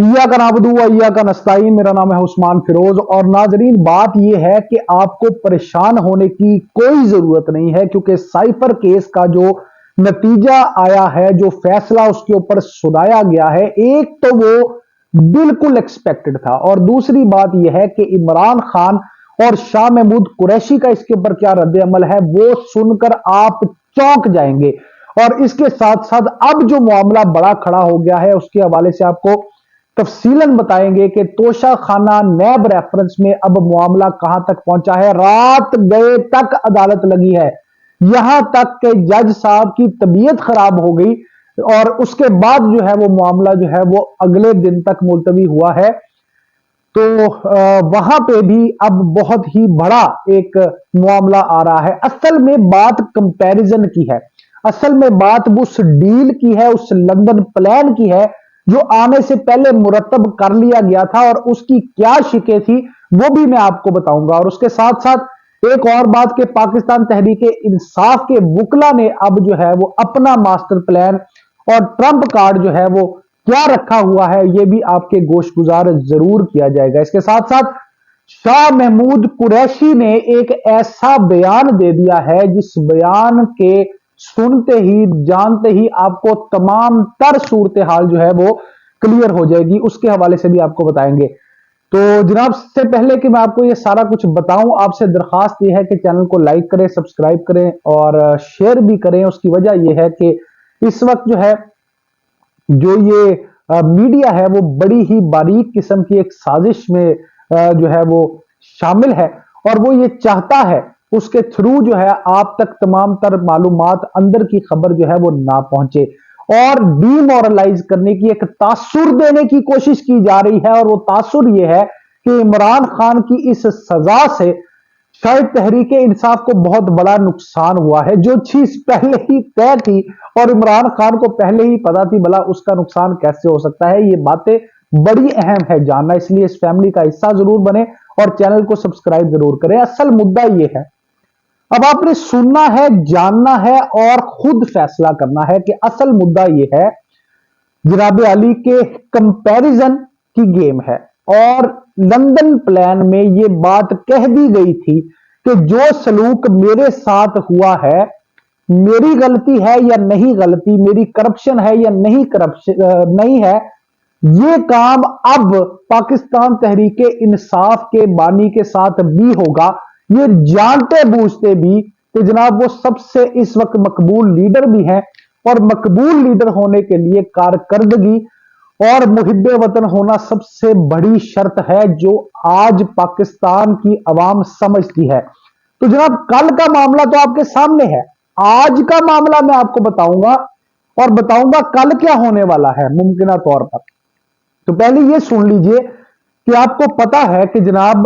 इय्या का नाबुदु व इय्या का नस्ताईन। मेरा नाम है उस्मान फिरोज। और नाजरीन, बात यह है कि आपको परेशान होने की कोई जरूरत नहीं है, क्योंकि साइफर केस का जो नतीजा आया है, जो फैसला उसके ऊपर सुनाया गया है, एक तो वो बिल्कुल एक्सपेक्टेड था, और दूसरी बात यह है कि इमरान खान और शाह महमूद कुरैशी का इसके ऊपर क्या रद्द अमल है वो सुनकर आप चौंक जाएंगे। और इसके साथ साथ अब जो मामला बड़ा खड़ा हो गया है उसके हवाले से आपको तफसीलन बताएंगे कि तोशा खाना नैब रेफरेंस में अब मामला कहां तक पहुंचा है। रात गए तक अदालत लगी है, यहां तक कि जज साहब की तबीयत खराब हो गई, और उसके बाद जो है वो मामला जो है वो अगले दिन तक मुलतवी हुआ है। तो वहां पे भी अब बहुत ही बड़ा एक मामला आ रहा है। असल में बात कंपैरिजन की है, असल में बात उस डील की है, उस लंदन प्लान की है जो आने से पहले मुरतब कर लिया गया था, और उसकी क्या शिकें थी वो भी मैं आपको बताऊंगा। और उसके साथ साथ एक और बात कि पाकिस्तान तहरीक इंसाफ के वकला ने अब जो है वो अपना मास्टर प्लान और ट्रंप कार्ड जो है वो क्या रखा हुआ है, ये भी आपके गोशगुजार जरूर किया जाएगा। इसके साथ साथ शाह महमूद कुरैशी ने एक ऐसा बयान दे दिया है जिस बयान के सुनते ही जानते ही आपको तमाम तर सूरत हाल जो है वो क्लियर हो जाएगी, उसके हवाले से भी आपको बताएंगे। तो जनाब, से पहले कि मैं आपको ये सारा कुछ बताऊं, आपसे दरखास्त ये है कि चैनल को लाइक करें, सब्सक्राइब करें और शेयर भी करें। उसकी वजह यह है कि इस वक्त जो है जो ये मीडिया है वो बड़ी ही बारीक किस्म की एक साजिश में जो है वो शामिल है, और वो ये चाहता है उसके थ्रू जो है आप तक तमाम तर मालूमात, अंदर की खबर जो है वो ना पहुंचे, और डीमोरलाइज करने की, एक तासुर देने की कोशिश की जा रही है। और वो तासुर ये है कि इमरान खान की इस सजा से शायद तहरीक इंसाफ को बहुत बड़ा नुकसान हुआ है, जो चीज पहले ही तय थी और इमरान खान को पहले ही पता थी, भला उसका नुकसान कैसे हो सकता है। ये बातें बड़ी अहम है जानना, इसलिए इस फैमिली का हिस्सा जरूर बने और चैनल को सब्सक्राइब जरूर करें। असल मुद्दा ये है, अब आपने सुनना है, जानना है और खुद फैसला करना है कि असल मुद्दा ये है, जनाब अली के कंपैरिजन की गेम है। और लंदन प्लान में ये बात कह दी गई थी कि जो सलूक मेरे साथ हुआ है, मेरी गलती है या नहीं गलती, मेरी करप्शन है या नहीं करप्शन नहीं है, ये काम अब पाकिस्तान तहरीक इंसाफ के बानी के साथ भी होगा। ये जानते बूझते भी कि जनाब वो सबसे इस वक्त मकबूल लीडर भी हैं, और मकबूल लीडर होने के लिए कारकर्दगी और मुहिब्बे वतन होना सबसे बड़ी शर्त है, जो आज पाकिस्तान की अवाम समझती है। तो जनाब, कल का मामला तो आपके सामने है, आज का मामला मैं आपको बताऊंगा, और बताऊंगा कल क्या होने वाला है मुमकिन तौर पर। तो पहले ये सुन लीजिए कि आपको पता है कि जनाब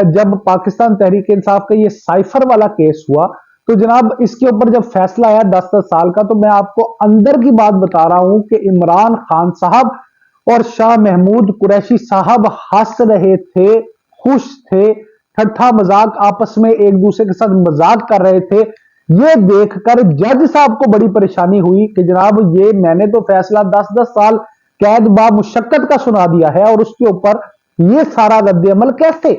जब पाकिस्तान तहरीक इंसाफ का ये साइफर वाला केस हुआ, तो जनाब इसके ऊपर जब फैसला आया 10-10 साल का, तो मैं आपको अंदर की बात बता रहा हूं कि इमरान खान साहब और शाह महमूद कुरैशी साहब हंस रहे थे, खुश थे, ठट्ठा मजाक आपस में एक दूसरे के साथ मजाक कर रहे थे। ये देखकर जज साहब को बड़ी परेशानी हुई कि जनाब ये मैंने तो फैसला 10-10 साल कैद बा मुशक्कत का सुना दिया है, और उसके ऊपर ये सारा रद्द अमल कैसे।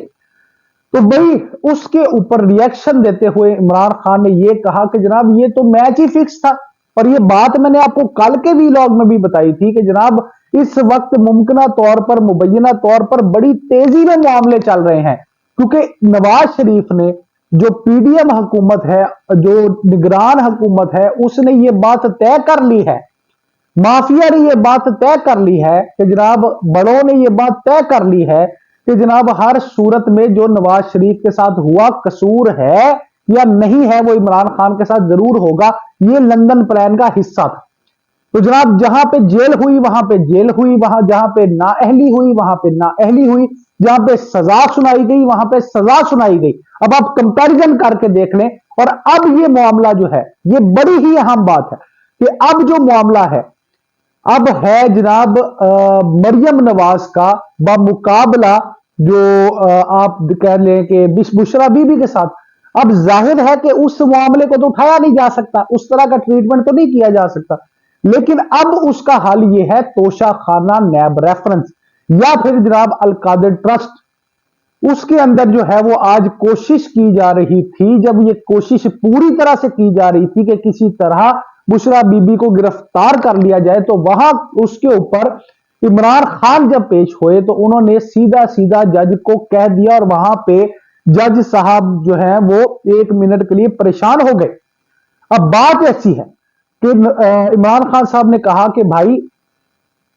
तो भाई उसके ऊपर रिएक्शन देते हुए इमरान खान ने यह कहा कि जनाब ये तो मैच ही फिक्स था। और ये बात मैंने आपको कल के वीलॉग में भी बताई थी कि जनाब इस वक्त मुमकिन तौर पर, मुबैना तौर पर बड़ी तेजी में मामले चल रहे हैं, क्योंकि नवाज शरीफ ने, जो पीडीएम हुकूमत है, जो निगरान हुकूमत है, उसने ये बात तय कर ली है, माफिया ने ये बात तय कर ली है कि जनाब बड़ों ने ये बात तय कर ली है कि जनाब हर सूरत में जो नवाज शरीफ के साथ हुआ कसूर है या नहीं है, वो इमरान खान के साथ जरूर होगा। ये लंदन प्लान का हिस्सा था। तो जनाब जहां पे जेल हुई वहां पे जेल हुई, वहां जहां पे नाअहली हुई वहां पे नाअहली हुई, जहां पे सजा सुनाई गई वहां पे सजा सुनाई गई। अब आप कंपैरिजन करके देख लें। और अब ये मामला जो है, ये बड़ी ही अहम बात है कि अब जो मामला है, अब है जनाब मरियम नवाज का बमुकाबला जो आप कह लें कि बुशरा बीबी के साथ। अब जाहिर है कि उस मामले को तो उठाया नहीं जा सकता, उस तरह का ट्रीटमेंट तो नहीं किया जा सकता, लेकिन अब उसका हल यह है तोशा खाना नैब रेफरेंस। या फिर जनाब अल कादिर ट्रस्ट, उसके अंदर जो है वो आज कोशिश की जा रही थी, जब ये कोशिश पूरी तरह से की जा रही थी कि किसी तरह बुशरा बीबी को गिरफ्तार कर लिया जाए, तो वहां उसके ऊपर इमरान खान जब पेश हुए तो उन्होंने सीधा सीधा जज को कह दिया, और वहां पे जज साहब जो है वो 1 मिनट के लिए परेशान हो गए। अब बात ऐसी है कि इमरान खान साहब ने कहा कि भाई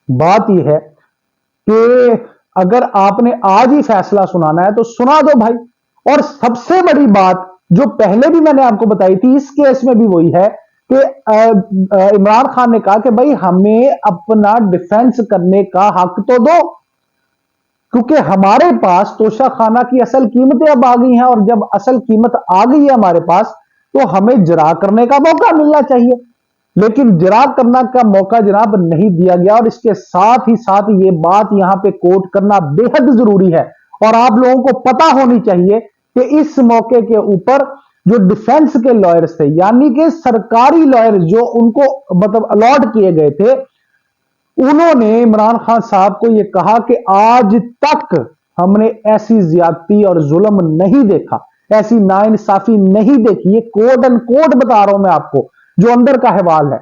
बात यह है कि अगर आपने आज ही फैसला सुनाना है तो सुना दो भाई। और सबसे बड़ी बात जो पहले भी मैंने आपको बताई थी, इस केस में भी वही है कि इमरान खान ने कहा कि भाई हमें अपना डिफेंस करने का हक तो दो, क्योंकि हमारे पास तोशा खाना की असल कीमतें अब आ गई हैं, और जब असल कीमत आ गई है हमारे पास तो हमें जरा करने का मौका मिलना चाहिए। लेकिन जरा करना का मौका जनाब नहीं दिया गया, और इसके साथ ही साथ ये बात यहां पे कोट करना बेहद जरूरी है, और आप लोगों को पता होनी चाहिए कि इस मौके के ऊपर जो डिफेंस के लॉयर्स थे, यानी कि सरकारी लॉयर जो उनको मतलब अलॉट किए गए थे, उन्होंने इमरान खान साहब को यह कहा कि आज तक हमने ऐसी ज्यादती और जुल्म नहीं देखा, ऐसी नाइंसाफी नहीं देखी। ये कोड एंड कोड बता रहा हूं मैं आपको, जो अंदर का हवाल है,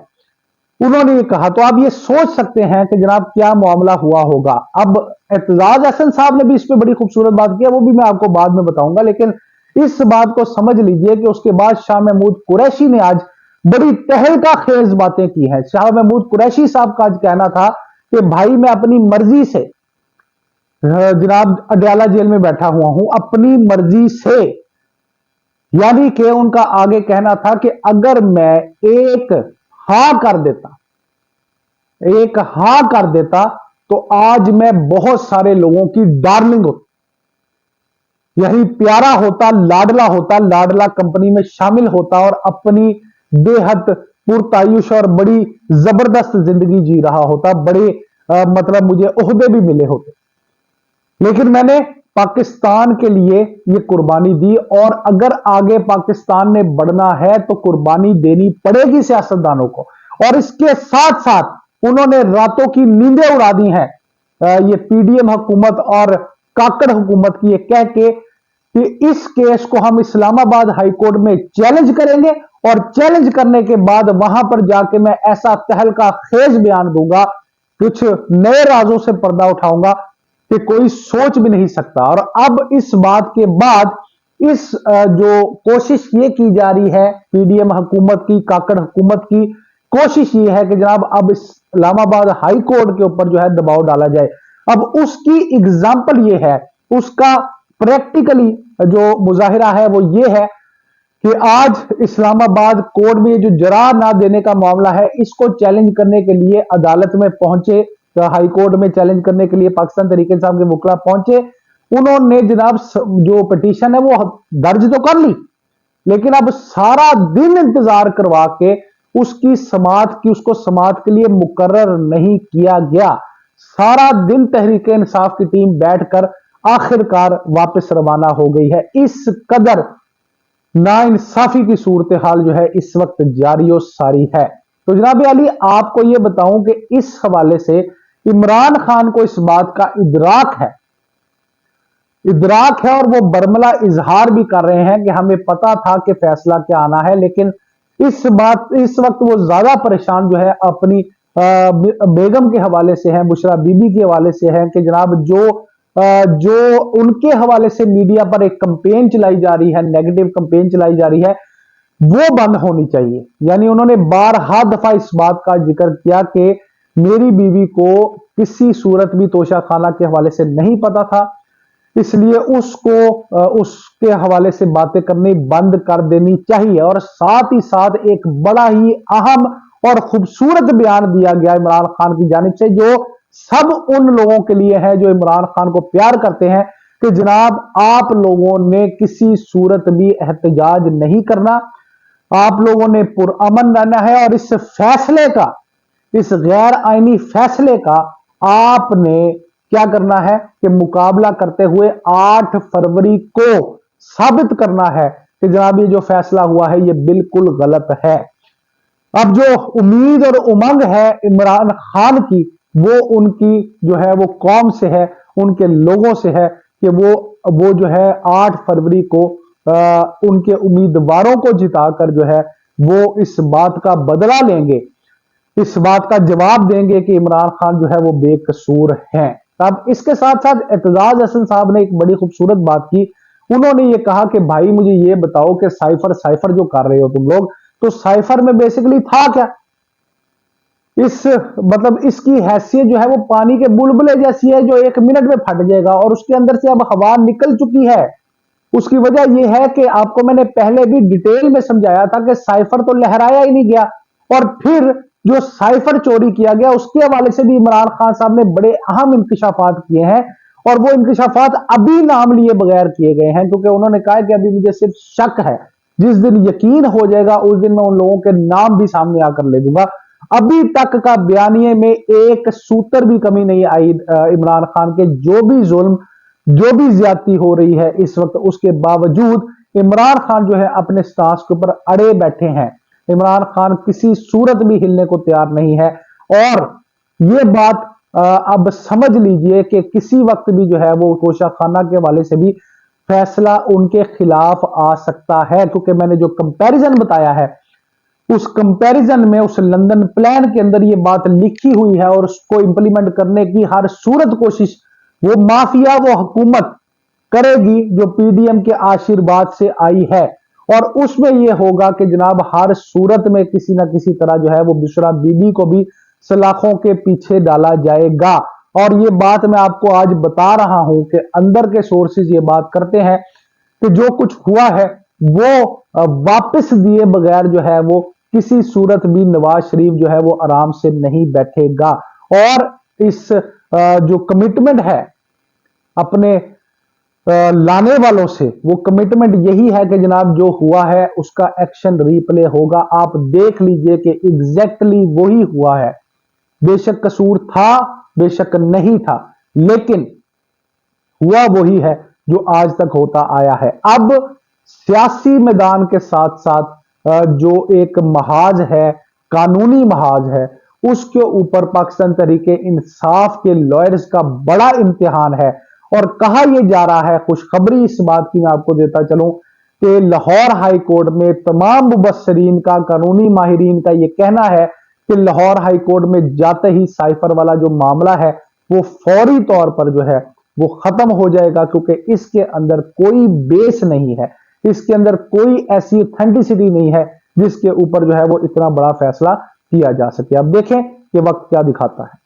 उन्होंने ये कहा। तो आप ये सोच सकते हैं कि जनाब क्या मामला हुआ होगा। अब एतजाज हसन साहब ने भी इस पर बड़ी खूबसूरत बात की है, वो भी मैं आपको बाद में बताऊंगा, लेकिन इस बात को समझ लीजिए कि उसके बाद शाह महमूद कुरैशी ने आज बड़ी तहलका खेज बातें की हैं। शाह महमूद कुरैशी साहब का आज कहना था कि भाई मैं अपनी मर्जी से जनाब अडयाला जेल में बैठा हुआ हूं, अपनी मर्जी से, यानी कि उनका आगे कहना था कि अगर मैं एक हां कर देता तो आज मैं बहुत सारे लोगों की डार्लिंग होती, यही प्यारा होता, लाडला कंपनी में शामिल होता और अपनी बेहद पुरतायुश और बड़ी जबरदस्त जिंदगी जी रहा होता, बड़े मतलब मुझे ओहदे भी मिले होते। लेकिन मैंने पाकिस्तान के लिए ये कुर्बानी दी, और अगर आगे पाकिस्तान ने बढ़ना है तो कुर्बानी देनी पड़ेगी सियासतदानों को। और इसके साथ साथ उन्होंने रातों की नींदें उड़ा दी हैं ये पीडीएम हुकूमत और काकड़ हुकूमत की, ये कह के कि इस केस को हम इस्लामाबाद हाई कोर्ट में चैलेंज करेंगे, और चैलेंज करने के बाद वहां पर जाके मैं ऐसा तहलका खेज बयान दूंगा, कुछ नए राजों से पर्दा उठाऊंगा कि कोई सोच भी नहीं सकता। और अब इस बात के बाद इस जो कोशिश ये की जा रही है पीडीएम हुकूमत की, काकड़ हुकूमत की कोशिश ये है कि जनाब अब इस्लामाबाद हाई कोर्ट के ऊपर जो है दबाव डाला जाए। अब उसकी एग्जाम्पल ये है, उसका प्रैक्टिकली जो मुजाहिरा है वो ये है कि आज इस्लामाबाद कोर्ट में जो जरा ना देने का मामला है, इसको चैलेंज करने के लिए अदालत में पहुंचे, तो हाई कोर्ट में चैलेंज करने के लिए पाकिस्तान तहरीक इंसाफ के वकील पहुंचे। उन्होंने जनाब जो पिटीशन है वो दर्ज तो कर ली, लेकिन अब सारा दिन इंतजार करवा के उसकी समाअत की, उसको समाअत के लिए मुकर्रर नहीं किया गया। सारा दिन तहरीक इंसाफ की टीम बैठकर आखिरकार वापस रवाना हो गई है। इस कदर नाइंसाफी की सूरत हाल जो है इस वक्त जारी और सारी है। तो जनाब अली आपको यह बताऊं कि इस हवाले से इमरान खान को इस बात का इदराक है और वो बरमला इजहार भी कर रहे हैं कि हमें पता था कि फैसला क्या आना है, लेकिन इस वक्त वो ज्यादा परेशान जो है अपनी बेगम के हवाले से है, बुशरा बीबी के हवाले से है कि जनाब जो उनके हवाले से मीडिया पर एक कंपेन चलाई जा रही है, नेगेटिव कंपेन चलाई जा रही है, वो बंद होनी चाहिए। यानी उन्होंने बारहा दफा इस बात का जिक्र किया कि मेरी बीवी को किसी सूरत भी तोशा खाना के हवाले से नहीं पता था, इसलिए उसको उसके हवाले से बातें करनी बंद कर देनी चाहिए। और साथ ही साथ एक बड़ा ही अहम और खूबसूरत बयान दिया गया इमरान खान की जानिब से, जो सब उन लोगों के लिए है जो इमरान खान को प्यार करते हैं, कि जनाब आप लोगों ने किसी सूरत भी एहतजाज नहीं करना, आप लोगों ने पुरअमन रहना है, और इस फैसले का, इस गैर आईनी फैसले का आपने क्या करना है कि मुकाबला करते हुए 8 फरवरी को साबित करना है कि जनाब ये जो फैसला हुआ है ये बिल्कुल गलत है। अब जो उम्मीद और उमंग है इमरान खान की वो उनकी जो है वो कौम से है, उनके लोगों से है कि वो जो है 8 फरवरी को उनके उम्मीदवारों को जिताकर जो है वो इस बात का बदला लेंगे, इस बात का जवाब देंगे कि इमरान खान जो है वो बेकसूर हैं। अब इसके साथ साथ एतजाज हसन साहब ने एक बड़ी खूबसूरत बात की। उन्होंने ये कहा कि भाई मुझे ये बताओ कि साइफर साइफर जो कर रहे हो तुम लोग, तो साइफर में बेसिकली था क्या? इस मतलब इसकी हैसियत जो है वो पानी के बुलबुले जैसी है जो 1 मिनट में फट जाएगा, और उसके अंदर से अब हवा निकल चुकी है। उसकी वजह यह है कि आपको मैंने पहले भी डिटेल में समझाया था कि साइफर तो लहराया ही नहीं गया, और फिर जो साइफर चोरी किया गया उसके हवाले से भी इमरान खान साहब ने बड़े अहम इंकशाफात किए हैं, और वो इंकशाफात अभी नाम लिए बगैर किए गए हैं, क्योंकि उन्होंने कहा कि अभी मुझे सिर्फ शक है, जिस दिन यकीन हो जाएगा उस दिन मैं उन लोगों के नाम भी सामने आकर ले दूंगा। अभी तक का बयानिए में एक सूत्र भी कमी नहीं आई इमरान खान के, जो भी जुल्म जो भी ज्यादती हो रही है इस वक्त, उसके बावजूद इमरान खान जो है अपने स्टांस के ऊपर अड़े बैठे हैं। इमरान खान किसी सूरत भी हिलने को तैयार नहीं है, और ये बात अब समझ लीजिए कि किसी वक्त भी जो है वो तोशा खाना के हवाले से भी फैसला उनके खिलाफ आ सकता है, क्योंकि मैंने जो कंपैरिजन बताया है उस कंपैरिजन में, उस लंदन प्लान के अंदर ये बात लिखी हुई है, और उसको इंप्लीमेंट करने की हर सूरत कोशिश वो माफिया वो हुकूमत करेगी जो पीडीएम के आशीर्वाद से आई है। और उसमें यह होगा कि जनाब हर सूरत में किसी ना किसी तरह जो है वो बुशरा बीबी को भी सलाखों के पीछे डाला जाएगा। और ये बात मैं आपको आज बता रहा हूं कि अंदर के सोर्सेज ये बात करते हैं कि जो कुछ हुआ है वो वापस दिए बगैर जो है वो किसी सूरत भी नवाज शरीफ जो है वो आराम से नहीं बैठेगा। और इस जो कमिटमेंट है अपने लाने वालों से, वो कमिटमेंट यही है कि जनाब जो हुआ है उसका एक्शन रिप्ले होगा। आप देख लीजिए कि एग्जैक्टली वही हुआ है। बेशक कसूर था, बेशक नहीं था, लेकिन हुआ वही है जो आज तक होता आया है। अब सियासी मैदान के साथ साथ जो एक महाज है, कानूनी महाज है, उसके ऊपर पाकिस्तान तहरीके इंसाफ के लॉयर्स का बड़ा इम्तिहान है। और कहा यह जा रहा है, खुशखबरी इस बात की मैं आपको देता चलूं कि लाहौर हाई कोर्ट में तमाम मुबस्सरीन का, कानूनी माहिरीन का यह कहना है कि लाहौर हाई कोर्ट में जाते ही साइफर वाला जो मामला है वो फौरी तौर पर जो है वो खत्म हो जाएगा, क्योंकि इसके अंदर कोई बेस नहीं है, इसके अंदर कोई ऐसी ऑथेंटिसिटी नहीं है जिसके ऊपर जो है वो इतना बड़ा फैसला किया जा सके। अब देखें कि वक्त क्या दिखाता है।